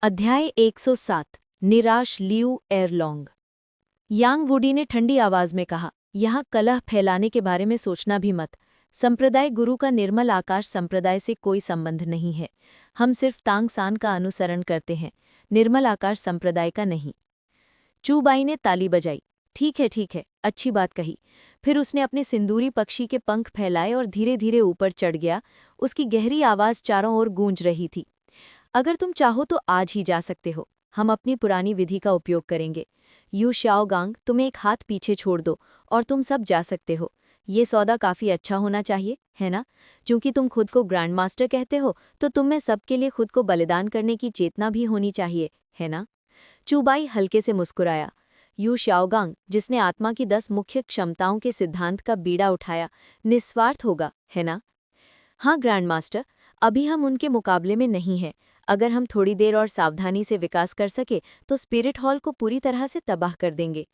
अध्याय 107 निराश लियू एरलोंग। यांग वुडी ने ठंडी आवाज में कहा, यहाँ कलह फैलाने के बारे में सोचना भी मत। संप्रदाय गुरु का निर्मल आकाश संप्रदाय से कोई संबंध नहीं है। हम सिर्फ तांग सान का अनुसरण करते हैं, निर्मल आकाश संप्रदाय का नहीं। चूबाई ने ताली बजाई। ठीक है, अच्छी बात कही। फिर उसने अपने सिंदूरी पक्षी के पंख फैलाए और धीरे धीरे ऊपर चढ़ गया। उसकी गहरी आवाज चारों ओर गूंज रही थी। अगर तुम चाहो तो आज ही जा सकते हो। हम अपनी पुरानी विधि का उपयोग करेंगे। यू शाओगांग, तुम्हें एक हाथ पीछे छोड़ दो और तुम सब जा सकते हो। ये सौदा काफी अच्छा होना चाहिए, है ना? क्योंकि तुम खुद को ग्रैंड मास्टर कहते हो, तो तुम में सबके लिए खुद को बलिदान करने की चेतना भी होनी चाहिए, है ना? चूबाई हल्के से मुस्कुराया। यू शाओगांग, जिसने आत्मा की 10 मुख्य क्षमताओं के सिद्धांत का बीड़ा उठाया, निस्वार्थ होगा, है ना? हाँ ग्रैंड मास्टर, अभी हम उनके मुकाबले में नहीं हैं। अगर हम थोड़ी देर और सावधानी से विकास कर सके तो स्पिरिट हॉल को पूरी तरह से तबाह कर देंगे।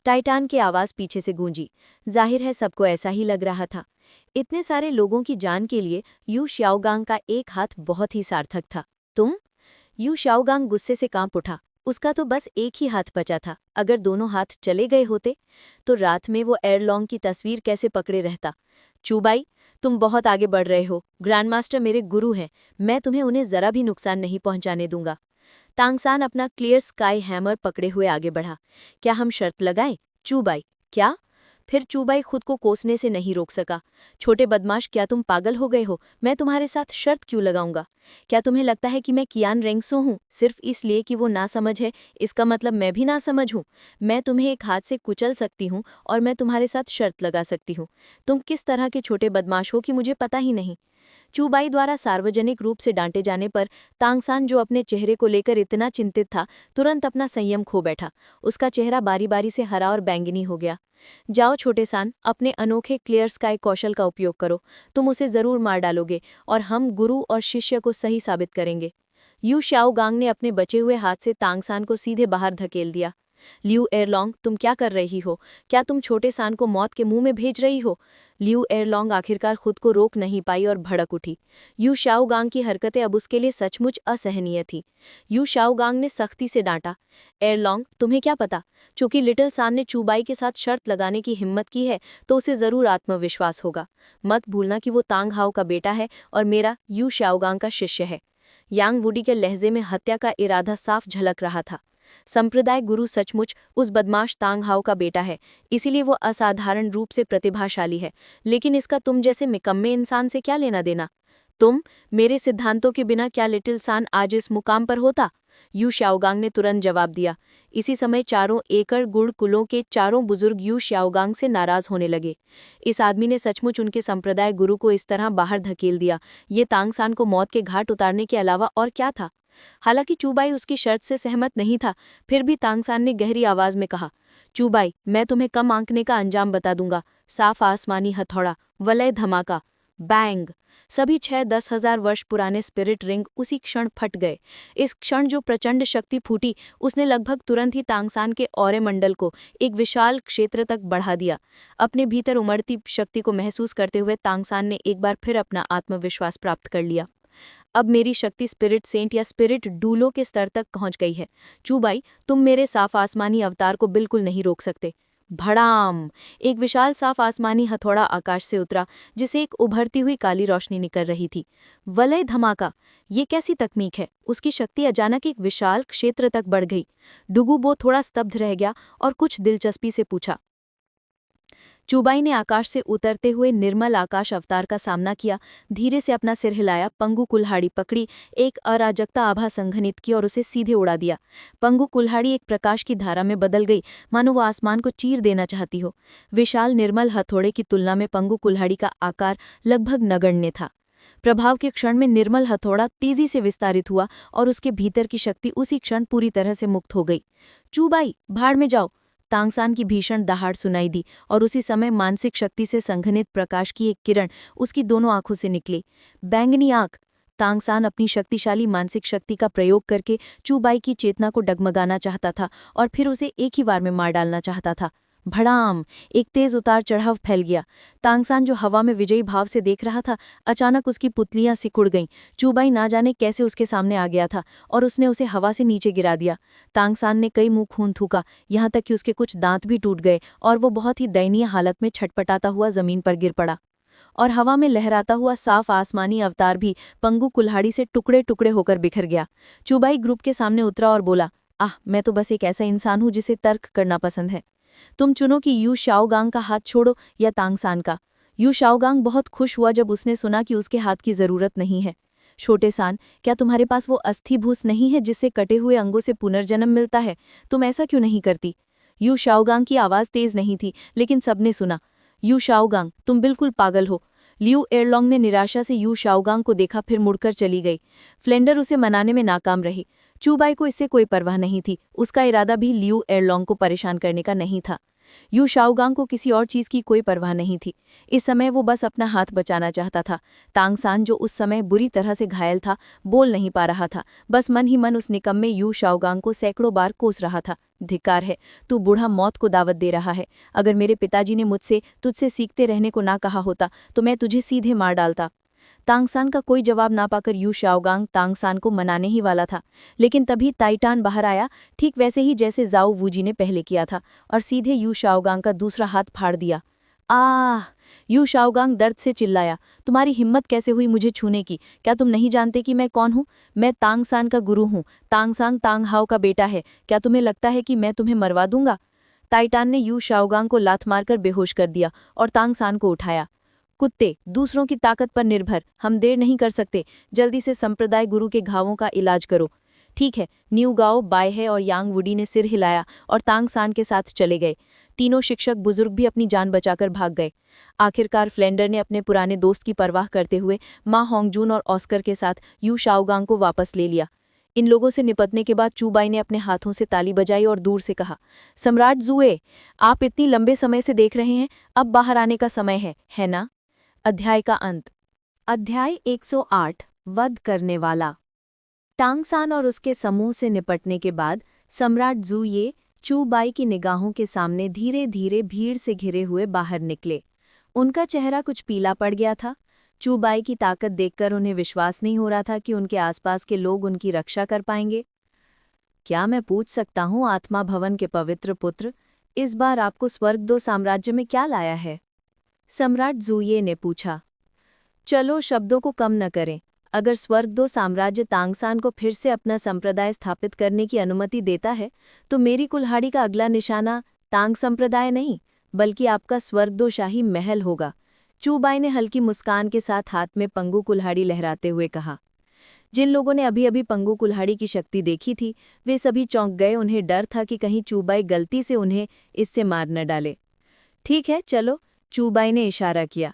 टाइटान की आवाज़ पीछे से गूंजी। जाहिर है सबको ऐसा ही लग रहा था। इतने सारे लोगों की जान के लिए यू शाओगांग का एक हाथ बहुत ही सार्थक था। तुम? यू शाओगांग गुस्से से कांप उठा। उसका तो बस एक ही हाथ बचा था। अगर दोनों हाथ चले गए होते तो रात में वो एरलोंग की तस्वीर कैसे पकड़े रहता। चूबाई, तुम बहुत आगे बढ़ रहे हो। ग्रैंडमास्टर मेरे गुरु हैं, मैं तुम्हें उन्हें जरा भी नुकसान नहीं पहुंचाने दूंगा। तांगसान अपना क्लियर स्काई हैमर पकड़े हुए आगे बढ़ा। क्या हम शर्त लगाएं? चूबाई, क्या? फिर चूबाई खुद को कोसने से नहीं रोक सका। छोटे बदमाश, क्या तुम पागल हो गए हो? मैं तुम्हारे साथ शर्त क्यों लगाऊंगा? क्या तुम्हें लगता है कि मैं कियान रेंगसो हूँ सिर्फ इसलिए कि वो नासमझ है? इसका मतलब मैं भी नासमझ हूँ। मैं तुम्हें एक हाथ से कुचल सकती हूँ और मैं तुम्हारे साथ शर्त लगा सकती हूँ। तुम किस तरह के छोटे बदमाश हो कि मुझे पता ही नहीं। चूबाई द्वारा सार्वजनिक रूप से डांटे जाने पर तांगसान, जो अपने चेहरे को लेकर इतना चिंतित था, तुरंत अपना संयम खो बैठा। उसका चेहरा बारी बारी से हरा और बैंगनी हो गया। जाओ छोटे सान, अपने अनोखे क्लियर स्काई कौशल का उपयोग करो। तुम उसे जरूर मार डालोगे और हम गुरु और शिष्य को सही साबित करेंगे। यू शाओगांग ने अपने बचे हुए हाथ से तांगसान को सीधे बाहर धकेल दिया। लियू एरलोंग, तुम क्या कर रही हो? क्या तुम छोटे सान को मौत के मुंह में भेज रही हो? लियू एरलोंग आखिरकार खुद को रोक नहीं पाई और भड़क उठी। यू शाओगांग की हरकतें अब उसके लिए सचमुच असहनीय थी। यू शाओगांग ने सख्ती से डांटा, एरलोंग, तुम्हें क्या पता? चूंकि लिटिल सान ने चूबाई के साथ शर्त लगाने की हिम्मत की है तो उसे जरूर आत्मविश्वास होगा। मत भूलना कि वो तांग हाओ का बेटा है और मेरा यू शाओगांग का शिष्य है। यांग वुडी के लहजे में हत्या का इरादा साफ झलक रहा था। संप्रदाय गुरु सचमुच उस बदमाश तांग हाओ का बेटा है, इसीलिए वो असाधारण रूप से प्रतिभाशाली है। लेकिन इसका तुम जैसे निकम्मे इंसान से क्या लेना देना? तुम, मेरे सिद्धांतों के बिना क्या लिटिल सान आज इस मुकाम पर होता? यू शाओगांग ने तुरंत जवाब दिया। इसी समय चारों एकड़ गुड़ कुलों के चारों बुजुर्ग यू शाओगांग से नाराज होने लगे। इस आदमी ने सचमुच उनके संप्रदाय गुरु को इस तरह बाहर धकेल दिया। ये तांगसान को मौत के घाट उतारने के अलावा और क्या था? हालांकि चूबाई उसकी शर्त से सहमत नहीं था, फिर भी तांगसान ने गहरी आवाज में कहा, चूबाई, मैं तुम्हें कम आंकने का अंजाम बता दूंगा। साफ आसमानी हथौड़ा, वलय धमाका, बैंग। सभी 6-10 हजार वर्ष पुराने स्पिरिट रिंग उसी क्षण फट गए। इस क्षण जो प्रचंड शक्ति फूटी, उसने लगभग तुरंत ही तांगसान के औरे मंडल को एक विशाल क्षेत्र तक बढ़ा दिया। अपने भीतर उमड़ती शक्ति को महसूस करते हुए तांगसान ने एक बार फिर अपना आत्मविश्वास प्राप्त कर लिया। अब मेरी शक्ति स्पिरिट सेंट या स्पिरिट डूलो के स्तर तक पहुंच गई है। चूबाई, तुम मेरे साफ आसमानी अवतार को बिल्कुल नहीं रोक सकते। भड़ाम! एक विशाल साफ आसमानी हथौड़ा आकाश से उतरा, जिसे एक उभरती हुई काली रोशनी निकल रही थी। वलय धमाका! ये कैसी तकनीक है? उसकी शक्ति अचानक एक विशाल क्षेत्र तक बढ़ गई। डुगुबो थोड़ा स्तब्ध रह गया और कुछ दिलचस्पी से पूछा। चूबाई ने आकाश से उतरते हुए निर्मल आकाश अवतार का सामना किया, धीरे से अपना सिर हिलाया, पंगु कुल्हाड़ी पकड़ी, एक अराजकता आभा संघनित की और उसे सीधे उड़ा दिया। पंगु कुल्हाड़ी एक प्रकाश की धारा में बदल गई, मानो वो आसमान को चीर देना चाहती हो। विशाल निर्मल हथौड़े की तुलना में पंगु कुल्हाड़ी का आकार लगभग नगण्य था। प्रभाव के क्षण में निर्मल हथौड़ा तेजी से विस्तारित हुआ और उसके भीतर की शक्ति उसी क्षण पूरी तरह से मुक्त हो गई। चूबाई, भाड़ में जाओ! तांगसान की भीषण दहाड़ सुनाई दी और उसी समय मानसिक शक्ति से संघनित प्रकाश की एक किरण उसकी दोनों आंखों से निकली। बैंगनी आंख! तांगसान अपनी शक्तिशाली मानसिक शक्ति का प्रयोग करके चूबाई की चेतना को डगमगाना चाहता था और फिर उसे एक ही बार में मार डालना चाहता था। भड़ाम! एक तेज उतार चढ़ाव फैल गया। तांगसान जो हवा में विजयी भाव से देख रहा था, अचानक उसकी पुतलियां सिकुड़ गईं। चूबाई ना जाने कैसे उसके सामने आ गया था और उसने उसे हवा से नीचे गिरा दिया। तांगसान ने कई मुंह खून थूका, यहाँ तक कि उसके कुछ दांत भी टूट गए और वो बहुत ही दयनीय हालत में छटपटाता हुआ जमीन पर गिर पड़ा। और हवा में लहराता हुआ साफ आसमानी अवतार भी पंगु कुल्हाड़ी से टुकड़े टुकड़े होकर बिखर गया। चूबाई ग्रुप के सामने उतरा और बोला, आह, मैं तो बस एक ऐसा इंसान हूं जिसे तर्क करना पसंद है। तुम चुनो कि यू शाओगांग का हाथ छोड़ो या तांगसान का। यू शाओगांग बहुत खुश हुआ जब उसने सुना कि उसके हाथ की जरूरत नहीं है। छोटे सान, क्या तुम्हारे पास वो अस्थिभूस नहीं है जिससे कटे हुए अंगों से पुनर्जन्म मिलता है? तुम ऐसा क्यों नहीं करती? यू शाओगांग की आवाज तेज नहीं थी, लेकिन सबने सुना। यू शाओगांग, तुम बिल्कुल पागल हो। लियू एयरलॉन्ग ने निराशा से यू शाओगांग को देखा, फिर मुड़कर चली गई। फ्लेंडर उसे मनाने में नाकाम रही। चूबाई को इससे कोई परवाह नहीं थी, उसका इरादा भी लियू एयरलॉन्ग को परेशान करने का नहीं था। यू शाओगांग को किसी और चीज की कोई परवाह नहीं थी। इस समय वो बस अपना हाथ बचाना चाहता था। तांगसान, जो उस समय बुरी तरह से घायल था, बोल नहीं पा रहा था, बस मन ही मन उस निकम्मे यू शाओगांग को सैकड़ों बार कोस रहा था। धिक्कार है, तू बूढ़ा मौत को दावत दे रहा है। अगर मेरे पिताजी ने मुझसे तुझसे सीखते रहने को ना कहा होता तो मैं तुझे सीधे मार डालता। तांगसान का कोई जवाब ना पाकर यू शाओगांग तांगसान को मनाने ही वाला था, लेकिन तभी ताइटान बाहर आया, ठीक वैसे ही जैसे जाओ वूजी ने पहले किया था, और सीधे यू शाओगांग का दूसरा हाथ फाड़ दिया। आह! यू शाओगांग दर्द से चिल्लाया, तुम्हारी हिम्मत कैसे हुई मुझे छूने की? क्या तुम नहीं जानते कि मैं कौन हूँ? मैं तांगसान का गुरु हूँ। तांगसान तांगहाओ का बेटा है। क्या तुम्हें लगता है कि मैं तुम्हें मरवा दूंगा? ताइटान ने यू शाओगांग को लात मारकर बेहोश कर दिया और तांगसान को उठाया। कुत्ते, दूसरों की ताकत पर निर्भर, हम देर नहीं कर सकते। जल्दी से संप्रदाय गुरु के घावों का इलाज करो। ठीक है। न्यू गाओ, बायहे और यांग वुडी ने सिर हिलाया और तांगसान के साथ चले गए। तीनों शिक्षक बुजुर्ग भी अपनी जान बचाकर भाग गए। आखिरकार फ्लेंडर ने अपने पुराने दोस्त की परवाह करते हुए माँ होंगजून और ऑस्कर के साथ यू शाओगांग को वापस ले लिया। इन लोगों से निपटने के बाद चूबाई ने अपने हाथों से ताली बजाई और दूर से कहा, सम्राट जुए, आप इतनी लंबे समय से देख रहे हैं, अब बाहर आने का समय है ना? अध्याय का अंत। अध्याय 108 वध करने वाला। टांगसान और उसके समूह से निपटने के बाद सम्राट जूये चूबाई की निगाहों के सामने धीरे धीरे भीड़ से घिरे हुए बाहर निकले। उनका चेहरा कुछ पीला पड़ गया था। चूबाई की ताकत देखकर उन्हें विश्वास नहीं हो रहा था कि उनके आसपास के लोग उनकी रक्षा कर पाएंगे। क्या मैं पूछ सकता हूँ, आत्मा भवन के पवित्र पुत्र, इस बार आपको स्वर्गदो साम्राज्य में क्या लाया है? सम्राट जूये ने पूछा। चलो शब्दों को कम न करें। अगर स्वर्गदो साम्राज्य तांगसान को फिर से अपना संप्रदाय स्थापित करने की अनुमति देता है तो मेरी कुल्हाड़ी का अगला निशाना तांग संप्रदाय नहीं, बल्कि आपका स्वर्गदो शाही महल होगा। चूबाई ने हल्की मुस्कान के साथ हाथ में पंगु कुल्हाड़ी लहराते हुए कहा। जिन लोगों ने अभी अभी पंगु कुल्हाड़ी की शक्ति देखी थी, वे सभी चौंक गए। उन्हें डर था कि कहीं चूबाई गलती से उन्हें इससे मार न डाले। ठीक है, चलो, चूबाई ने इशारा किया।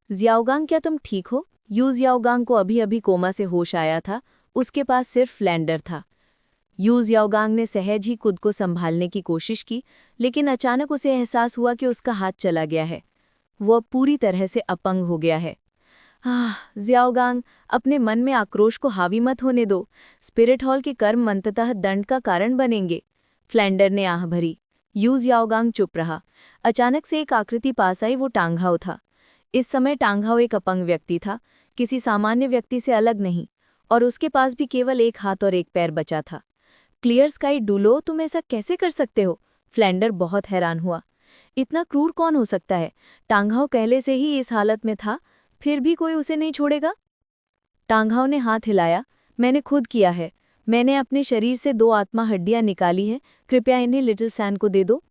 ज़ियाओगांग, क्या तुम ठीक हो? यू ज़ियाओगांग को अभी अभी कोमा से होश आया था, उसके पास सिर्फ फ्लैंडर था। यू ज़ियाओगांग ने सहज ही खुद को संभालने की कोशिश की, लेकिन अचानक उसे एहसास हुआ कि उसका हाथ चला गया है। वो अब पूरी तरह से अपंग हो गया है। ज़ियाओगांग, अपने मन में आक्रोश को हावी मत होने दो। स्पिरिट हॉल के कर्म अंततः दंड का कारण बनेंगे। फ्लैंडर ने आह भरी। यू ज़ियाओगांग चुप रहा। अचानक से एक आकृति पास आई, वो टांगहाओ था। इस समय टांगहाओ एक अपंग व्यक्ति था, किसी सामान्य व्यक्ति से अलग नहीं, और उसके पास भी केवल एक हाथ और एक पैर बचा था। क्लियर स्काई डुलो, तुम ऐसा कैसे कर सकते हो? फ्लैंडर बहुत हैरान हुआ। इतना क्रूर कौन हो सकता है? टांगहाओ पहले से ही इस हालत में था, फिर भी कोई उसे नहीं छोड़ेगा? टांगहाओ ने हाथ हिलाया। मैंने खुद किया है। मैंने अपने शरीर से 2 आत्मा हड्डियां निकाली हैं। कृपया इन्हें लिटिल सैन को दे दो।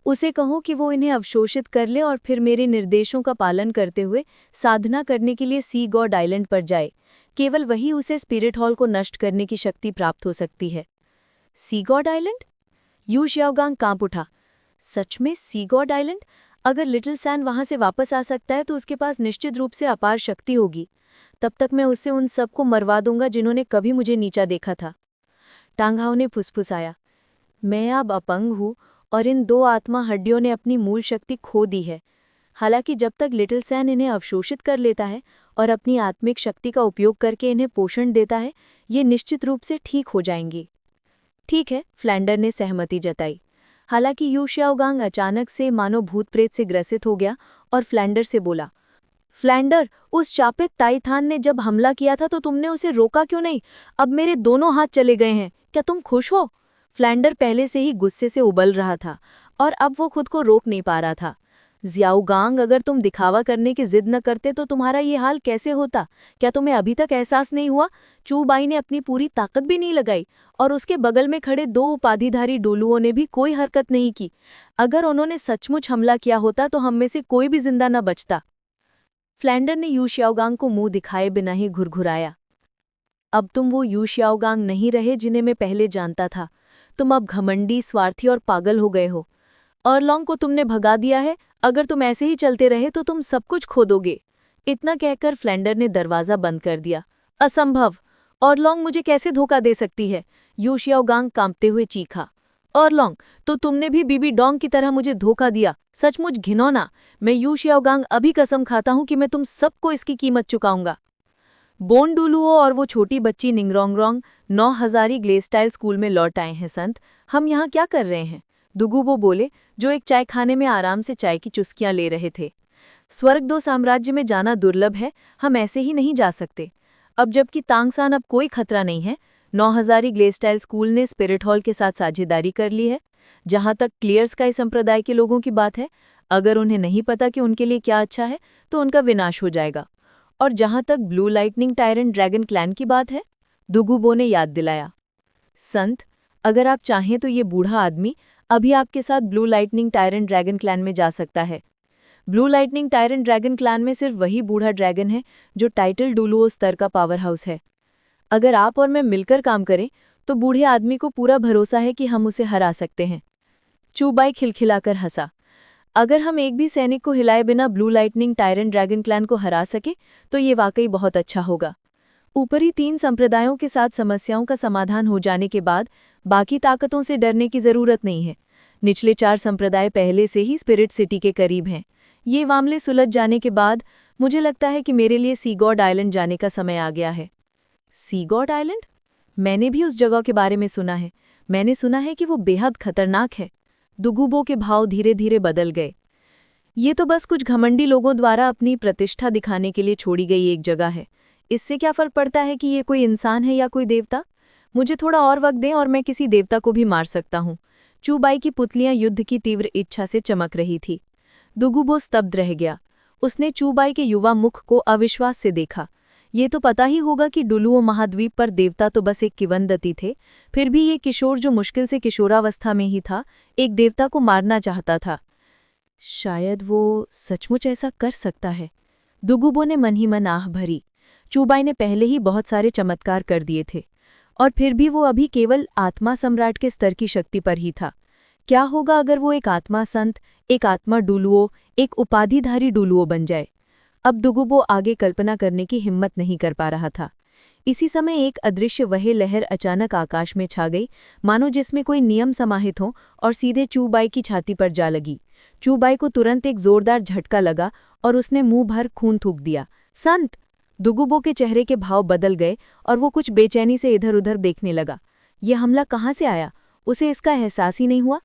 उसे कहो कि वो इन्हें अवशोषित कर ले और फिर मेरे निर्देशों का पालन करते हुए साधना करने के लिए सी गॉड आइलैंड पर जाए। केवल वही उसे स्पिरिट हॉल को नष्ट करने की शक्ति प्राप्त हो सकती है। सी गॉड आइलैंड? यू शाओगांग कांप उठा। सच में सी गॉड आइलैंड? अगर लिटिल सैन वहां से वापस आ सकता है तो उसके पास निश्चित रूप से अपार शक्ति होगी। तब तक मैं उससे उन सबको मरवा दूंगा जिन्होंने कभी मुझे नीचा देखा था। टांगहाओ ने फुसफुसाया। मैं अब अपंग हूँ और इन 2 आत्मा हड्डियों ने अपनी मूल शक्ति खो दी है। हालांकि जब तक लिटिल सैन इन्हें अवशोषित कर लेता है और अपनी आत्मिक शक्ति का उपयोग करके इन्हें पोषण देता है, ये निश्चित रूप से ठीक हो जाएंगी। ठीक है, फ्लैंडर ने सहमति जताई। हालांकि यू शाओगांग अचानक से मानो भूत प्रेत से ग्रसित हो गया और फ्लैंडर से बोला, फ्लैंडर, उस चापित ताइथान ने जब हमला किया था तो तुमने उसे रोका क्यों नहीं? अब मेरे दोनों हाथ चले गए हैं, क्या तुम खुश हो? फ्लैंडर पहले से ही गुस्से से उबल रहा था और अब वो खुद को रोक नहीं पा रहा था। ज़ियाओगांग, अगर तुम दिखावा करने की जिद न करते तो तुम्हारा ये हाल कैसे होता? क्या तुम्हें अभी तक एहसास नहीं हुआ? चूबाई ने अपनी पूरी ताकत भी नहीं लगाई और उसके बगल में खड़े 2 उपाधिधारी डोलुओं ने भी कोई हरकत नहीं की। अगर उन्होंने सचमुच हमला किया होता तो हम में से कोई भी जिंदा न बचता। फ्लैंडर ने यू शाओगांग को मुंह दिखाए बिना ही घुरघुराया। अब तुम वो यू शाओगांग नहीं रहे जिन्हें मैं पहले जानता था। तुम अब घमंडी, स्वार्थी और पागल हो गए हो। ऑरलोंग को तुमने भगा दिया है। अगर तुम ऐसे ही चलते रहे तो तुम सब कुछ खो दोगे। इतना कहकर फ्लैंडर ने दरवाज़ा बंद कर दिया। असंभव! ऑरलोंग मुझे कैसे धोखा दे सकती है? यू शाओगांग कांपते हुए चीखा। ऑरलोंग, तो तुमने भी बीबी डोंग की तरह मुझे धोखा दिया। सचमुच घिनौना। मैं यू शाओगांग अभी कसम खाता हूं कि मैं तुम सबको इसकी कीमत चुकाऊंगा। बोनडुलुओ और वो छोटी बच्ची निंगरोंगरोंग 9000 ग्लेस्टाइल स्कूल में लौट आए हैं संत। हम यहाँ क्या कर रहे हैं? दुगुबो बोले, जो एक चाय खाने में आराम से चाय की चुस्कियां ले रहे थे। स्वर्गदो साम्राज्य में जाना दुर्लभ है, हम ऐसे ही नहीं जा सकते। अब जबकि तांगसान अब कोई खतरा नहीं है, 9000 ग्लेस्टाइल स्कूल ने स्पिरिट हॉल के साथ साझेदारी कर ली है। जहां तक क्लियर स्काई संप्रदाय के लोगों की बात है, अगर उन्हें नहीं पता कि उनके लिए क्या अच्छा है तो उनका विनाश हो जाएगा। और जहां तक blue lightning tyrant dragon clan की बात है, दुगुबो ने याद दिलाया, संत, अगर आप चाहें तो ये बूढ़ा आदमी अभी आपके साथ blue lightning tyrant dragon clan में जा सकता है। Blue lightning tyrant dragon clan में सिर्फ वही बूढ़ा ड्रैगन है जो टाइटल डुलुओ स्तर का पावर हाउस है। अगर आप और मैं मिलकर काम करें तो बूढ़े आदमी को पूरा भरोसा है कि हम उसे हरा सकते हैं। चूबाई खिलखिलाकर हंसा। अगर हम एक भी सैनिक को हिलाए बिना blue lightning tyrant dragon clan को हरा सके तो ये वाकई बहुत अच्छा होगा। ऊपरी 3 संप्रदायों के साथ समस्याओं का समाधान हो जाने के बाद बाकी ताकतों से डरने की जरूरत नहीं है। निचले 4 संप्रदाय पहले से ही स्पिरिट सिटी के करीब हैं। ये मामले सुलझ जाने के बाद मुझे लगता है कि मेरे लिए सी गॉड आइलैंड जाने का समय आ गया है। सी गॉड आइलैंड? मैंने भी उस जगह के बारे में सुना है। मैंने सुना है कि वो बेहद खतरनाक है। दुगुबो के भाव धीरे धीरे बदल गए। ये तो बस कुछ घमंडी लोगों द्वारा अपनी प्रतिष्ठा दिखाने के लिए छोड़ी गई एक जगह है। इससे क्या फर्क पड़ता है कि ये कोई इंसान है या कोई देवता? मुझे थोड़ा और वक्त दें और मैं किसी देवता को भी मार सकता हूँ। चूबाई की पुतलियां युद्ध की तीव्र इच्छा से चमक रही थी। दुगुबो स्तब्ध रह गया। उसने चूबाई के युवा मुख को अविश्वास से देखा। ये तो पता ही होगा कि डुलुओ महाद्वीप पर देवता तो बस एक किंवदंती थे, फिर भी ये किशोर जो मुश्किल से किशोरावस्था में ही था, एक देवता को मारना चाहता था। शायद वो सचमुच ऐसा कर सकता है। दुगुबो ने मन ही मन आह भरी। चूबाई ने पहले ही बहुत सारे चमत्कार कर दिए थे और फिर भी वो अभी केवल आत्मा सम्राट के स्तर की शक्ति पर ही था। क्या होगा अगर वो एक आत्मा संत, एक आत्मा डुलुओ, एक उपाधिधारी डुलुओ बन जाए? अब दुगुबो आगे कल्पना करने की हिम्मत नहीं कर पा रहा था। इसी समय एक अदृश्य वह लहर अचानक आकाश में छा गई, मानो जिसमें कोई नियम समाहित हो, और सीधे चूबाई की छाती पर जा लगी। चूबाई को तुरंत एक जोरदार झटका लगा और उसने मुंह भर खून थूक दिया। संत! दुगुबो के चेहरे के भाव बदल गए और वो कुछ बेचैनी से इधर उधर देखने लगा। यह हमला कहाँ से आया? उसे इसका एहसास ही नहीं हुआ।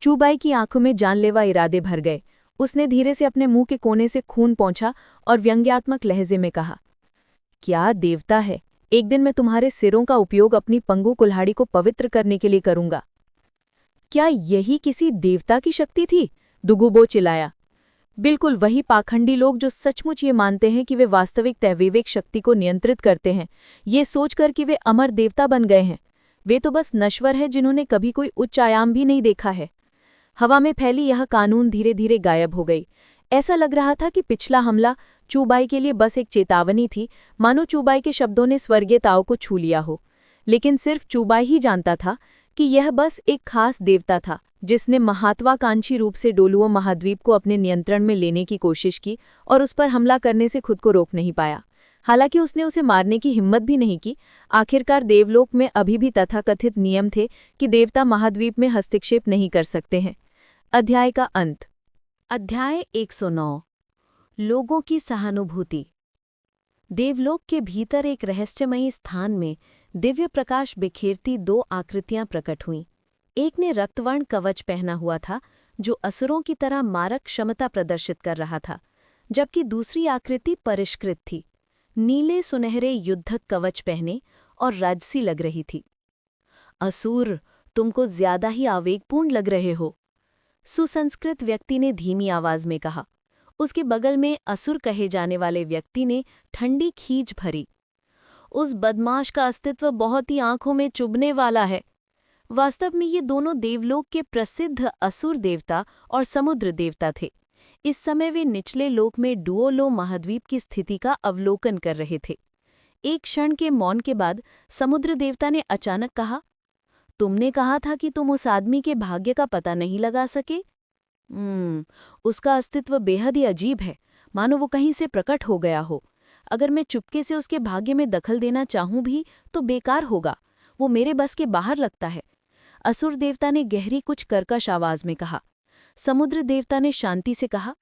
चूबाई की आंखों में जानलेवा इरादे भर गए। उसने धीरे से अपने मुंह के कोने से खून पोंछा और व्यंग्यात्मक लहजे में कहा, क्या देवता है? एक दिन मैं तुम्हारे सिरों का उपयोग अपनी पंगु कुल्हाड़ी को पवित्र करने के लिए करूंगा। क्या यही किसी देवता की शक्ति थी? दुगुबो चिल्लाया। बिल्कुल वही पाखंडी लोग जो सचमुच ये मानते हैं कि वे वास्तविक दैविक शक्ति को नियंत्रित करते हैं, ये सोचकर कि वे अमर देवता बन गए हैं। वे तो बस नश्वर हैं जिन्होंने कभी कोई उच्च आयाम भी नहीं देखा है। हवा में फैली यह कानून धीरे धीरे गायब हो गई। ऐसा लग रहा था कि पिछला हमला चूबाई के लिए बस एक चेतावनी थी, मानो चूबाई के शब्दों ने स्वर्गीय ताव को छू लिया हो। लेकिन सिर्फ चूबाई ही जानता था कि यह बस एक खास देवता था जिसने महत्वाकांक्षी रूप से डोलुओ महाद्वीप को अपने नियंत्रण में लेने की कोशिश की और उस पर हमला करने से खुद को रोक नहीं पाया। हालांकि उसने उसे मारने की हिम्मत भी नहीं की। आखिरकार देवलोक में अभी भी तथाकथित नियम थे कि देवता महाद्वीप में हस्तक्षेप नहीं कर सकते हैं। अध्याय का अंत। अध्याय 109। लोगों की सहानुभूति। देवलोक के भीतर एक रहस्यमयी स्थान में दिव्य प्रकाश बिखेरती 2 आकृतियां प्रकट हुईं। एक ने रक्तवर्ण कवच पहना हुआ था जो असुरों की तरह मारक क्षमता प्रदर्शित कर रहा था, जबकि दूसरी आकृति परिष्कृत थी, नीले सुनहरे युद्धक कवच पहने और राजसी लग रही थी। असुर, तुमको ज्यादा ही आवेगपूर्ण लग रहे हो, सुसंस्कृत व्यक्ति ने धीमी आवाज में कहा। उसके बगल में असुर कहे जाने वाले व्यक्ति ने ठंडी खींच भरी। उस बदमाश का अस्तित्व बहुत ही आंखों में चुभने वाला है। वास्तव में ये दोनों देवलोक के प्रसिद्ध असुर देवता और समुद्र देवता थे। इस समय वे निचले लोक में डुओलो महाद्वीप की स्थिति का अवलोकन कर रहे थे। एक क्षण के मौन के बाद समुद्र देवता ने अचानक कहा, तुमने कहा था कि तुम उस आदमी के भाग्य का पता नहीं लगा सके। उसका अस्तित्व बेहद ही अजीब है, मानो वो कहीं से प्रकट हो गया हो। अगर मैं चुपके से उसके भाग्य में दखल देना चाहूं भी तो बेकार होगा, वो मेरे बस के बाहर लगता है। असुर देवता ने गहरी कुछ कर्कश आवाज में कहा। समुद्र देवता ने शांति से कहा,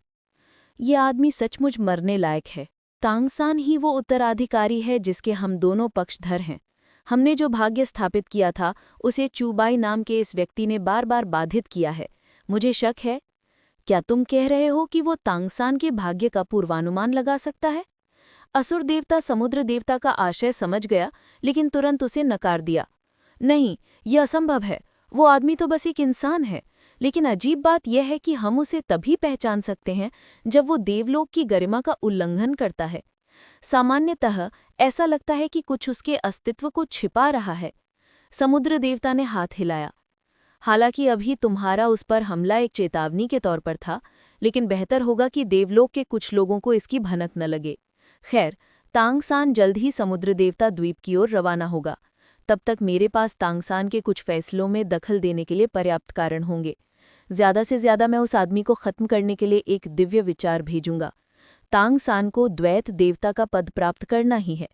ये आदमी सचमुच मरने लायक है। तांगसान ही वो उत्तराधिकारी है जिसके हम दोनों पक्षधर हैं। हमने जो भाग्य स्थापित किया था उसे चूबाई नाम के इस व्यक्ति ने बार बार बाधित किया है। मुझे शक है, क्या तुम कह रहे हो कि वो तांगसान के भाग्य का पूर्वानुमान लगा सकता है? असुर देवता समुद्र देवता का आशय समझ गया, लेकिन तुरंत उसे नकार दिया। नहीं, यह असंभव है। वो आदमी तो बस एक इंसान है, लेकिन अजीब बात यह है कि हम उसे तभी पहचान सकते हैं जब वो देवलोक की गरिमा का उल्लंघन करता है। सामान्यतः ऐसा लगता है कि कुछ उसके अस्तित्व को छिपा रहा है। समुद्र देवता ने हाथ हिलाया। हालांकि अभी तुम्हारा उस पर हमला एक चेतावनी के तौर पर था, लेकिन बेहतर होगा कि देवलोक के कुछ लोगों को इसकी भनक न लगे। खैर, तांगसान जल्द ही समुद्र देवता द्वीप की ओर रवाना होगा। तब तक मेरे पास तांगसान के कुछ फैसलों में दखल देने के लिए पर्याप्त कारण होंगे। ज्यादा से ज्यादा मैं उस आदमी को खत्म करने के लिए एक दिव्य विचार भेजूंगा। तांगसान को द्वैत देवता का पद प्राप्त करना ही है।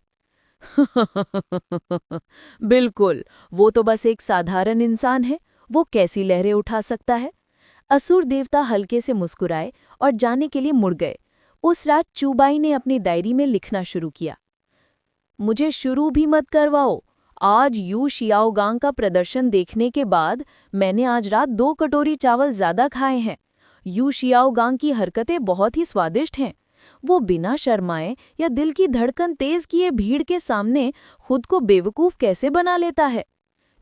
बिल्कुल, वो तो बस एक साधारण इंसान है, वो कैसी लहरें उठा सकता है? असुर देवता हल्के से मुस्कुराए और जाने के लिए मुड़ गए। उस रात चूबाई ने अपनी डायरी में लिखना शुरू किया। मुझे शुरू भी मत करवाओ। आज यू शियाओगांग का प्रदर्शन देखने के बाद मैंने आज रात 2 कटोरी चावल ज्यादा खाए हैं। यू शियाओगांग की हरकतें बहुत ही स्वादिष्ट हैं। वो बिना शर्माए या दिल की धड़कन तेज किए भीड़ के सामने खुद को बेवकूफ कैसे बना लेता है।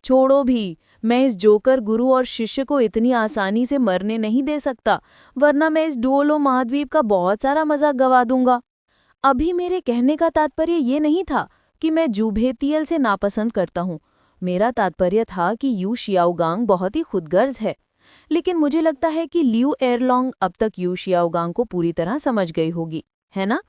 छोड़ो भी, मैं इस जोकर गुरु और शिष्य को इतनी आसानी से मरने नहीं दे सकता, वरना मैं इस डुओलो महाद्वीप का बहुत सारा मजा गवा दूंगा। अभी मेरे कहने का तात्पर्य ये नहीं था कि मैं जूभेतियल से नापसंद करता हूँ। मेरा तात्पर्य था कि यू शियाओगांग बहुत ही खुदगर्ज है। लेकिन मुझे लगता है कि लियू एरलोंग अब तक यू शियाओगांग को पूरी तरह समझ गई होगी, है ना?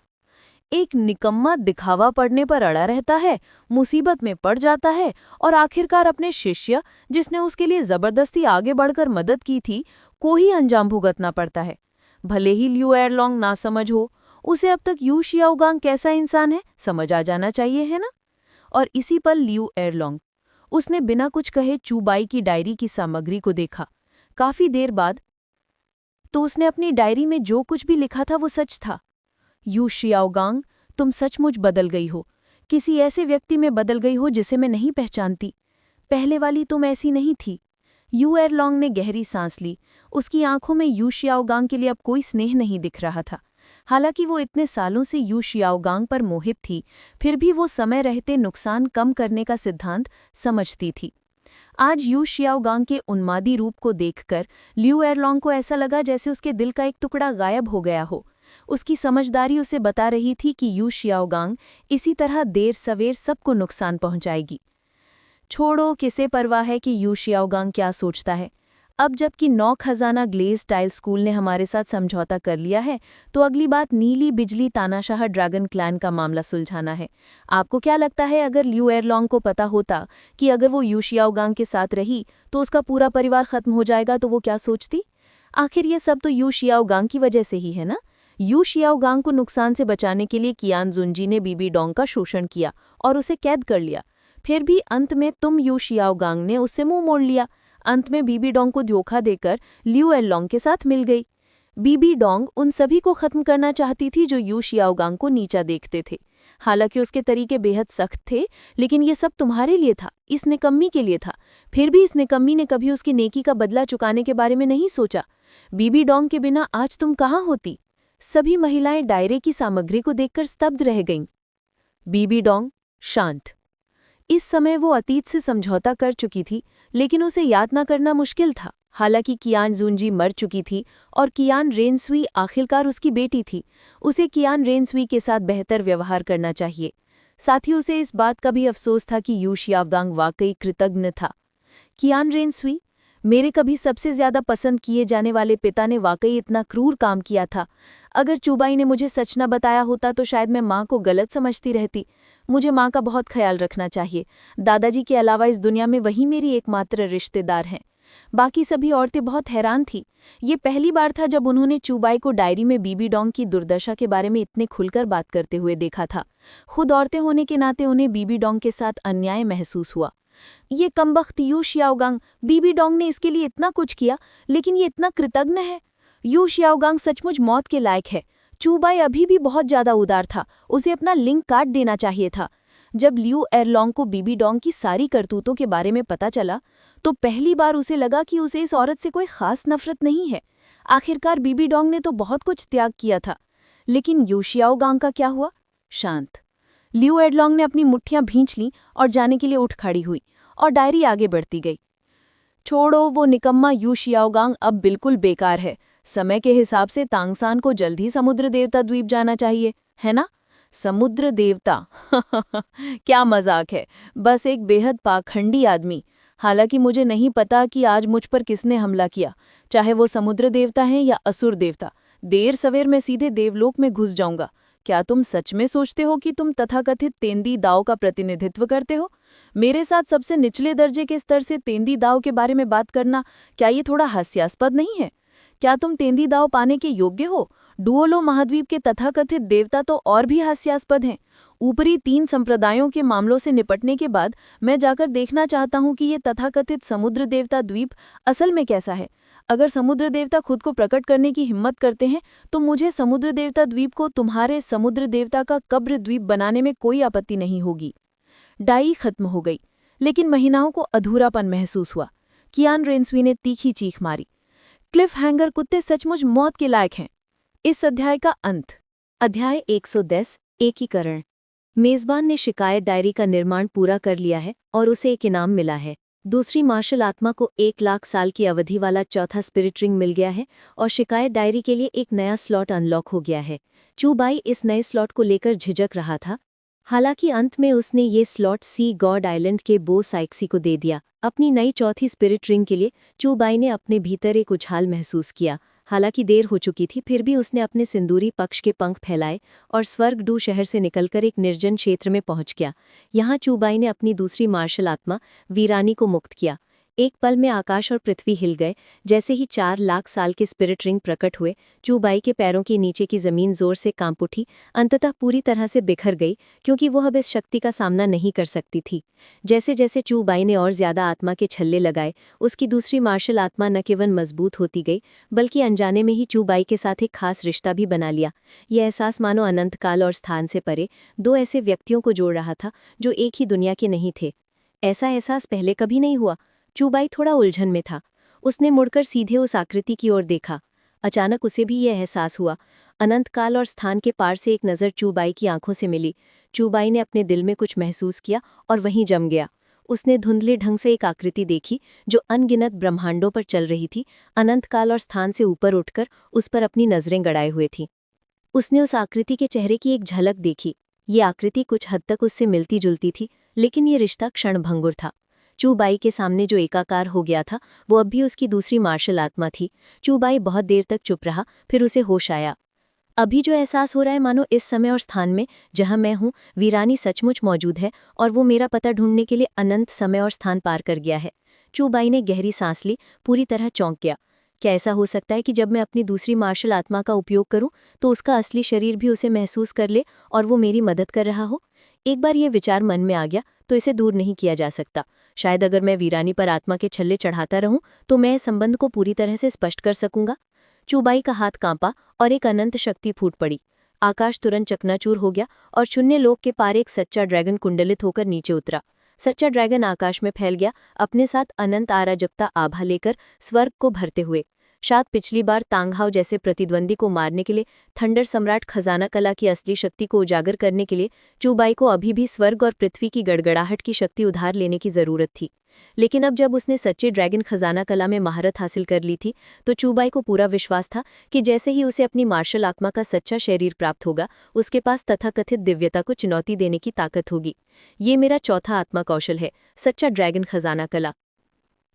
एक निकम्मा दिखावा पड़ने पर अड़ा रहता है, मुसीबत में पड़ जाता है और आखिरकार अपने शिष्य, जिसने उसके लिए जबरदस्ती आगे बढ़कर मदद की थी, को ही अंजाम भुगतना पड़ता है। भले ही लियू एरलोंग ना समझ हो, उसे अब तक यू शियाओगांग कैसा इंसान है समझ आ जाना चाहिए, है ना? और इसी पल लियू एरलोंग, उसने बिना कुछ कहे चूबाई की डायरी की सामग्री को देखा। काफी देर बाद तो उसने अपनी डायरी में जो कुछ भी लिखा था वो सच था। यू शियाओगांग, तुम सचमुच बदल गई हो। किसी ऐसे व्यक्ति में बदल गई हो जिसे मैं नहीं पहचानती। पहले वाली तुम ऐसी नहीं थी। यू एरलोंग ने गहरी सांस ली। उसकी आंखों में यू शियाओगांग के लिए अब कोई स्नेह नहीं दिख रहा था। हालांकि वो इतने सालों से यू शियाओगांग पर मोहित थी, फिर भी वो समय रहते नुकसान कम करने का सिद्धांत समझती थी। आज यू शियाओगांग के उन्मादी रूप को देखकर लियू एरलोंग को ऐसा लगा जैसे उसके दिल का एक टुकड़ा गायब हो गया हो। उसकी समझदारी उसे बता रही थी कि यू शियाओगांग इसी तरह देर सवेर सबको नुकसान पहुंचाएगी। छोड़ो, किसे परवाह है कि यू शियाओगांग क्या सोचता है। अब जबकि 9 खजाना ग्लेज टाइल स्कूल ने हमारे साथ समझौता कर लिया है, तो अगली बात नीली बिजली तानाशाह ड्रैगन क्लैन का मामला सुलझाना है। आपको क्या लगता है, अगर लियू एरलोंग को पता होता कि अगर वो यू शियाओगांग के साथ रही तो उसका पूरा परिवार खत्म हो जाएगा, तो वो क्या सोचती? आखिर ये सब तो यू शियाओगांग की वजह से ही है ना। यू शियाओगांग को नुकसान से बचाने के लिए कियान जुनजी ने बीबी डोंग का शोषण किया और उसे कैद कर लिया। फिर भी अंत में तुम यू शियाओगांग ने उससे मुंह मोड़ लिया। अंत में बीबी डोंग को धोखा देकर लियू एरलोंग के साथ मिल गई। बीबी डोंग उन सभी को खत्म करना चाहती थी जो यू शियाओगांग को नीचा देखते थे। हालांकि उसके तरीके बेहद सख्त थे, लेकिन ये सब तुम्हारे लिए था, इस निकम्मी के लिए था। फिर भी इस निकम्मी ने कभी उसकी नेकी का बदला चुकाने के बारे में नहीं सोचा। बीबी डोंग के बिना आज तुम कहाँ होती? सभी महिलाएं डायरे की सामग्री को देखकर स्तब्ध रह गईं। बीबी डोंग शांत। इस समय वो अतीत से समझौता कर चुकी थी, लेकिन उसे याद न करना मुश्किल था। हालांकि कियान जूंजी मर चुकी थी और कियान रेनसुई आखिरकार उसकी बेटी थी। उसे कियान रेनसुई के साथ बेहतर व्यवहार करना चाहिए। साथ ही उसे इस बात का भी अफसोस था कि यू शियावदांग वाकई कृतज्ञ था। कियान रेनसुई, मेरे कभी सबसे ज्यादा पसंद किए जाने वाले पिता ने वाकई इतना क्रूर काम किया था। अगर चूबाई ने मुझे सच न बताया होता तो शायद मैं माँ को गलत समझती रहती। मुझे माँ का बहुत ख्याल रखना चाहिए। दादाजी के अलावा इस दुनिया में वही मेरी एकमात्र रिश्तेदार हैं। बाकी सभी औरतें बहुत हैरान थीं। ये पहली बार था जब उन्होंने चूबाई को डायरी में बीबी डोंग की दुर्दशा के बारे में इतने खुलकर बात करते हुए देखा था। खुद औरतें होने के नाते उन्हें बीबी डोंग के साथ अन्याय महसूस हुआ। ये कमबख्त यू शियाओगांग, बीबी डोंग ने इसके लिए इतना कुछ किया, लेकिन ये इतना कृतज्ञ है। यू शियाओगांग सचमुच मौत के लायक है। चूबाई अभी भी बहुत ज्यादा उदार था, उसे अपना लिंक काट देना चाहिए था। जब लियू एरलोंग को बीबी डोंग की सारी करतूतों के बारे में पता चला, तो पहली बार उसे लगा कि उसे इस औरत से कोई खास नफरत नहीं है। आखिरकार बीबी डोंग ने तो बहुत कुछ त्याग किया था। लेकिन यू शियाओगांग का क्या हुआ? शांत। लियू एरलोंग ने अपनी मुट्ठियां भींच लीं और जाने के लिए उठ खड़ी हुई, और डायरी आगे बढ़ती गई। छोड़ो, वो निकम्मा यू शियाओगांग अब बिल्कुल बेकार है। समय के हिसाब से तांगसान को जल्द ही समुद्र देवता द्वीप जाना चाहिए, है ना? समुद्र देवता क्या मजाक है। बस एक बेहद पाखंडी आदमी। हालांकि मुझे नहीं पता कि आज मुझ पर किसने हमला किया, चाहे वो समुद्र देवता हैं या असुर देवता। देर सवेर मैं सीधे देवलोक में घुस जाऊंगा। क्या तुम सच में सोचते हो कि तुम तथाकथित तेंदी दाव का प्रतिनिधित्व करते हो? मेरे साथ सबसे निचले दर्जे के स्तर से तेंदी दाव के बारे में बात करना, क्या ये थोड़ा हास्यास्पद नहीं है? क्या तुम तेंदी दाव पाने के योग्य हो? डुओलो महाद्वीप के तथाकथित देवता तो और भी हास्यास्पद हैं। ऊपरी 3 संप्रदायों के मामलों से निपटने के बाद मैं जाकर देखना चाहता हूँ कि ये तथाकथित समुद्र देवता द्वीप असल में कैसा है। अगर समुद्र देवता खुद को प्रकट करने की हिम्मत करते हैं, तो मुझे समुद्र देवता द्वीप को तुम्हारे समुद्र देवता का कब्र द्वीप बनाने में कोई आपत्ति नहीं होगी। डाई खत्म हो गई, लेकिन महिलाओं को अधूरापन महसूस हुआ। कियान रेनसुई ने तीखी चीख मारी। क्लिफ हैंगर कुत्ते सचमुच मौत के लायक हैं। इस अध्याय का अंत। अध्याय 110 एकीकरण। मेजबान ने शिकायत डायरी का निर्माण पूरा कर लिया है और उसे एक इनाम मिला है। दूसरी मार्शल आत्मा को 1 लाख साल की अवधि वाला चौथा स्पिरिट रिंग मिल गया है और शिकायत डायरी के लिए एक नया स्लॉट अनलॉक हो गया है। चूबाई इस नए स्लॉट को लेकर झिझक रहा था। हालांकि अंत में उसने ये स्लॉट सी गॉड आइलैंड के बो साइक्सी को दे दिया। अपनी नई चौथी स्पिरिट रिंग के लिए चूबाई ने अपने भीतर एक उछाल महसूस किया। हालांकि देर हो चुकी थी, फिर भी उसने अपने सिंदूरी पक्ष के पंख फैलाए और स्वर्ग डू शहर से निकलकर एक निर्जन क्षेत्र में पहुंच गया। यहाँ चूबाई ने अपनी दूसरी मार्शल आत्मा वीरानी को मुक्त किया। एक पल में आकाश और पृथ्वी हिल गए। जैसे ही 4 लाख साल के स्पिरिट रिंग प्रकट हुए, चूबाई के पैरों के नीचे की जमीन जोर से कांप उठी, अंततः पूरी तरह से बिखर गई, क्योंकि वह अब इस शक्ति का सामना नहीं कर सकती थी। जैसे जैसे चूबाई ने और ज्यादा आत्मा के छल्ले लगाए, उसकी दूसरी मार्शल आत्मा न केवल मजबूत होती गई, बल्कि अनजाने में ही चूबाई के साथ एक खास रिश्ता भी बना लिया। यह एहसास मानो अनंत काल और स्थान से परे 2 ऐसे व्यक्तियों को जोड़ रहा था जो एक ही दुनिया के नहीं थे। ऐसा एहसास पहले कभी नहीं हुआ। चूबाई थोड़ा उलझन में था। उसने मुड़कर सीधे उस आकृति की ओर देखा। अचानक उसे भी यह एहसास हुआ। अनंत काल और स्थान के पार से एक नज़र चूबाई की आंखों से मिली। चूबाई ने अपने दिल में कुछ महसूस किया और वहीं जम गया। उसने धुंधले ढंग से एक आकृति देखी जो अनगिनत ब्रह्मांडों पर चल रही थी, अनंत काल और स्थान से ऊपर उठकर उस पर अपनी नजरें गड़ाए हुए थी। उसने उस आकृति के चेहरे की एक झलक देखी। ये आकृति कुछ हद तक उससे मिलती जुलती थी, लेकिन ये रिश्ता क्षणभंगुर था। चूबाई के सामने जो एकाकार हो गया था, वो अब भी उसकी दूसरी मार्शल आत्मा थी। चूबाई बहुत देर तक चुप रहा, फिर उसे होश आया। अभी जो एहसास हो रहा है, मानो इस समय और स्थान में जहां मैं हूं, वीरानी सचमुच मौजूद है और वो मेरा पता ढूंढने के लिए अनंत समय और स्थान पार कर गया है। चूबाई ने गहरी सांस ली, पूरी तरह चौंक गया। क्या ऐसा हो सकता है कि जब मैं अपनी दूसरी मार्शल आत्मा का उपयोग करूं, तो उसका असली शरीर भी उसे महसूस कर ले और वो मेरी मदद कर रहा हो? एक बार ये विचार मन में आ गया तो इसे दूर नहीं किया जा सकता। शायद अगर मैं वीरानी पर आत्मा के छल्ले चढ़ाता रहूं, तो मैं इस संबंध को पूरी तरह से स्पष्ट कर सकूंगा। चूबाई का हाथ कांपा और एक अनंत शक्ति फूट पड़ी। आकाश तुरंत चकनाचूर हो गया और शून्य लोक के पार एक सच्चा ड्रैगन कुंडलित होकर नीचे उतरा। सच्चा ड्रैगन आकाश में फैल गया, अपने साथ अनंत अराजकता आभा लेकर स्वर्ग को भरते हुए। शायद पिछली बार तांगहाव जैसे प्रतिद्वंदी को मारने के लिए, थंडर सम्राट खजाना कला की असली शक्ति को उजागर करने के लिए चूबाई को अभी भी स्वर्ग और पृथ्वी की गड़गड़ाहट की शक्ति उधार लेने की जरूरत थी। लेकिन अब जब उसने सच्चे ड्रैगन खजाना कला में महारत हासिल कर ली थी, तो चूबाई को पूरा विश्वास था कि जैसे ही उसे अपनी मार्शल आत्मा का सच्चा शरीर प्राप्त होगा, उसके पास तथाकथित दिव्यता को चुनौती देने की ताकत होगी। ये मेरा चौथा आत्मा कौशल है, सच्चा ड्रैगन खजाना कला।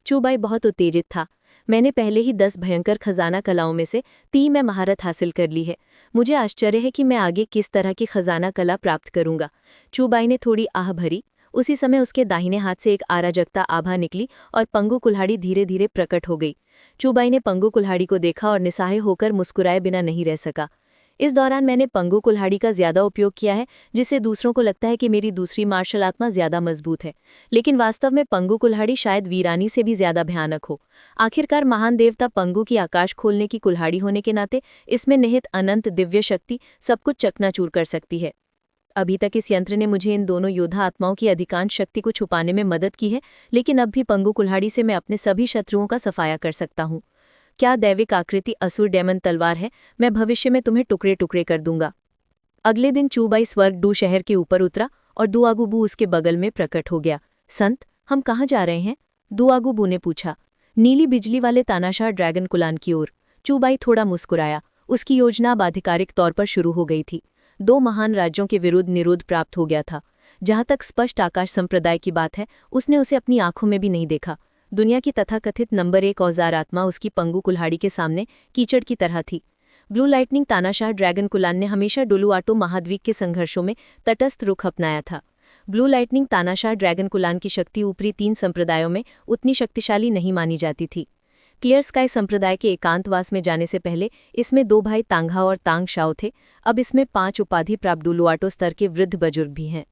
चूबाई बहुत उत्तेजित था। मैंने पहले ही 10 भयंकर खजाना कलाओं में से 3 में महारत हासिल कर ली है। मुझे आश्चर्य है कि मैं आगे किस तरह की खजाना कला प्राप्त करूंगा। चूबाई ने थोड़ी आह भरी। उसी समय उसके दाहिने हाथ से एक अराजकता आभा निकली और पंगु कुल्हाड़ी धीरे धीरे प्रकट हो गई। चूबाई ने पंगु कुल्हाड़ी को देखा और निस्सहाय होकर मुस्कुराए बिना नहीं रह सका। इस दौरान मैंने पंगु कुल्हाड़ी का ज्यादा उपयोग किया है, जिससे दूसरों को लगता है कि मेरी दूसरी मार्शल आत्मा ज्यादा मजबूत है, लेकिन वास्तव में पंगु कुल्हाड़ी शायद वीरानी से भी ज्यादा भयानक हो। आखिरकार महान देवता पंगु की आकाश खोलने की कुल्हाड़ी होने के नाते इसमें निहित अनंत दिव्य शक्ति सब कुछ चकनाचूर कर सकती है। अभी तक इस यंत्र ने मुझे इन दोनों योद्धा आत्माओं की अधिकांश शक्ति को छुपाने में मदद की है, लेकिन अब भी पंगु कुल्हाड़ी से मैं अपने सभी शत्रुओं का सफाया कर सकता हूँ। क्या दैविक आकृति असुर डेमन तलवार है, मैं भविष्य में तुम्हें टुकड़े टुकड़े कर दूंगा। अगले दिन चूबाई स्वर्ग डू शहर के ऊपर उतरा और दुआगुबू उसके बगल में प्रकट हो गया। संत, हम कहाँ जा रहे हैं? दुआगुबू ने पूछा। नीली बिजली वाले तानाशाह ड्रैगन कुलान की ओर। चूबाई थोड़ा मुस्कुराया। उसकी योजना अब आधिकारिक तौर पर शुरू हो गई थी। 2 महान राज्यों के विरुद्ध निरोध प्राप्त हो गया था। जहां तक स्पष्ट आकाश संप्रदाय की बात है, उसने उसे अपनी आंखों में भी नहीं देखा। दुनिया की तथाकथित नंबर 1 औजार आत्मा उसकी पंगु कुल्हाड़ी के सामने कीचड़ की तरह थी। ब्लू लाइटनिंग तानाशाह ड्रैगन कुलान ने हमेशा डुलुआटो महाद्वीप के संघर्षों में तटस्थ रुख अपनाया था। ब्लू लाइटनिंग तानाशाह ड्रैगन कुलान की शक्ति ऊपरी 3 संप्रदायों में उतनी शक्तिशाली नहीं मानी जाती थी। क्लियर स्काई संप्रदाय के एकांतवास में जाने से पहले इसमें 2 भाई तांगहा और तांग शाओ थे। अब इसमें 5 उपाधि प्राप्त डुलुआटो स्तर के वृद्ध बुजुर्ग भी हैं।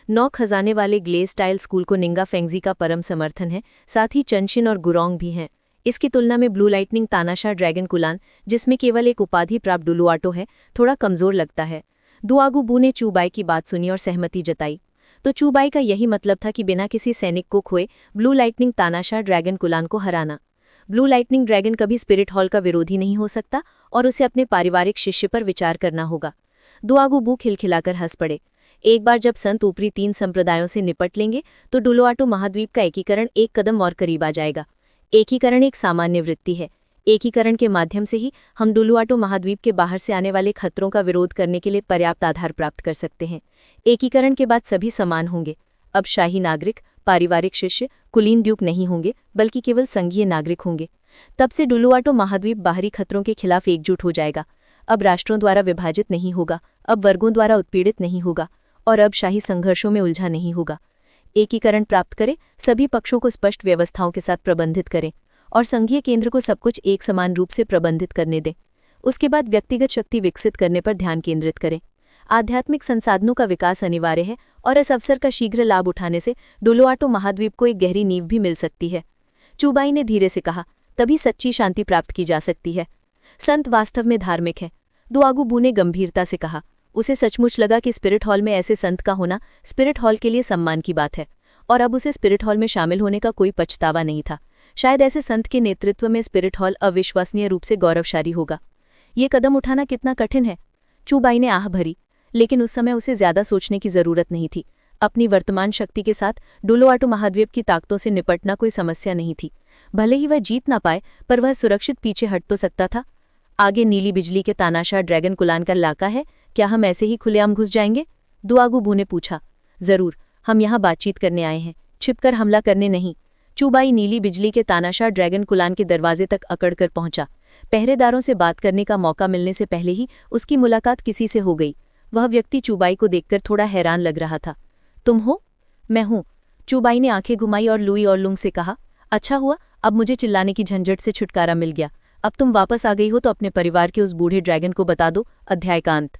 9 खजाने वाले ग्ले स्टाइल स्कूल को निंगा फेंगजी का परम समर्थन है, साथ ही चनशिन और गुरोंग भी हैं। इसकी तुलना में ब्लू लाइटनिंग तानाशाह ड्रैगन कुलान, जिसमें केवल एक उपाधि प्राप्त डुलुआटो है, थोड़ा कमजोर लगता है। दुआगुबू ने चूबाई की बात सुनी और सहमति जताई। तो चूबाई का यही मतलब था कि बिना किसी सैनिक को खोए ब्लू लाइटनिंग तानाशाह ड्रैगन कुलान को हराना। ब्लू लाइटनिंग ड्रैगन कभी स्पिरिट हॉल का विरोधी नहीं हो सकता और उसे अपने पारिवारिक शिष्य पर विचार करना होगा। दुआगुबू खिलखिलाकर हंस पड़े। एक बार जब संत ऊपरी 3 संप्रदायों से निपट लेंगे तो डुलुआटो महाद्वीप का एकीकरण एक कदम और करीब आ जाएगा। एकीकरण एक सामान्य वृत्ति है। एकीकरण के माध्यम से ही हम डुलुआटो महाद्वीप के बाहर से आने वाले खतरों का विरोध करने के लिए पर्याप्त आधार प्राप्त कर सकते हैं। एकीकरण के बाद सभी समान होंगे। अब शाही नागरिक, पारिवारिक शिष्य, कुलीन ड्यूक नहीं होंगे, बल्कि केवल संघीय नागरिक होंगे। तब से डुलुआटो महाद्वीप बाहरी खतरों के खिलाफ एकजुट हो जाएगा। अब राष्ट्रों द्वारा विभाजित नहीं होगा, अब वर्गों द्वारा उत्पीड़ित नहीं होगा और अब शाही संघर्षों में उलझा नहीं होगा। एकीकरण प्राप्त करें, सभी पक्षों को स्पष्ट व्यवस्थाओं के साथ प्रबंधित करें और संघीय केंद्र को सब कुछ एक समान रूप से प्रबंधित करने दें। उसके बाद व्यक्तिगत शक्ति विकसित करने पर ध्यान केंद्रित करें। आध्यात्मिक संसाधनों का विकास अनिवार्य है और इस अवसर का शीघ्र लाभ उठाने से डुलुआटो महाद्वीप को एक गहरी नींव भी मिल सकती है। चूबाई ने धीरे से कहा, तभी सच्ची शांति प्राप्त की जा सकती है। संत वास्तव में धार्मिक है, दुआगुबू ने गंभीरता से कहा। उसे सचमुच लगा कि स्पिरिट हॉल में ऐसे संत का होना स्पिरिट हॉल के लिए सम्मान की बात है और अब उसे स्पिरिट हॉल में शामिल होने का कोई पछतावा नहीं था। शायद ऐसे संत के नेतृत्व में स्पिरिट हॉल अविश्वसनीय रूप से गौरवशाली होगा। ये कदम उठाना कितना कठिन है? चूबाई ने आह भरी, लेकिन उस समय उसे ज्यादा सोचने की जरूरत नहीं थी। अपनी वर्तमान शक्ति के साथ डुलुआटो महाद्वीप की ताकतों से निपटना कोई समस्या नहीं थी। भले ही वह जीत ना पाए, पर वह सुरक्षित पीछे हट तो सकता था। आगे नीली बिजली के तानाशाह ड्रैगन कुलान का इलाका है, क्या हम ऐसे ही खुलेआम घुस जाएंगे? दुआगुबू ने पूछा। जरूर, हम यहाँ बातचीत करने आए हैं, छिपकर हमला करने नहीं। चूबाई नीली बिजली के तानाशाह ड्रैगन कुलान के दरवाजे तक अकड़कर पहुंचा। पहरेदारों से बात करने का मौका मिलने से पहले ही उसकी मुलाकात किसी से हो गई। वह व्यक्ति चूबाई को देखकर थोड़ा हैरान लग रहा था। तुम हो? मैं हूँ। चूबाई ने आंखें घुमाई और लुई और लुंग से कहा, अच्छा हुआ, अब मुझे चिल्लाने की झंझट से छुटकारा मिल गया। अब तुम वापस आ गई हो तो अपने परिवार के उस बूढ़े ड्रैगन को बता दो। अध्याय का अंत।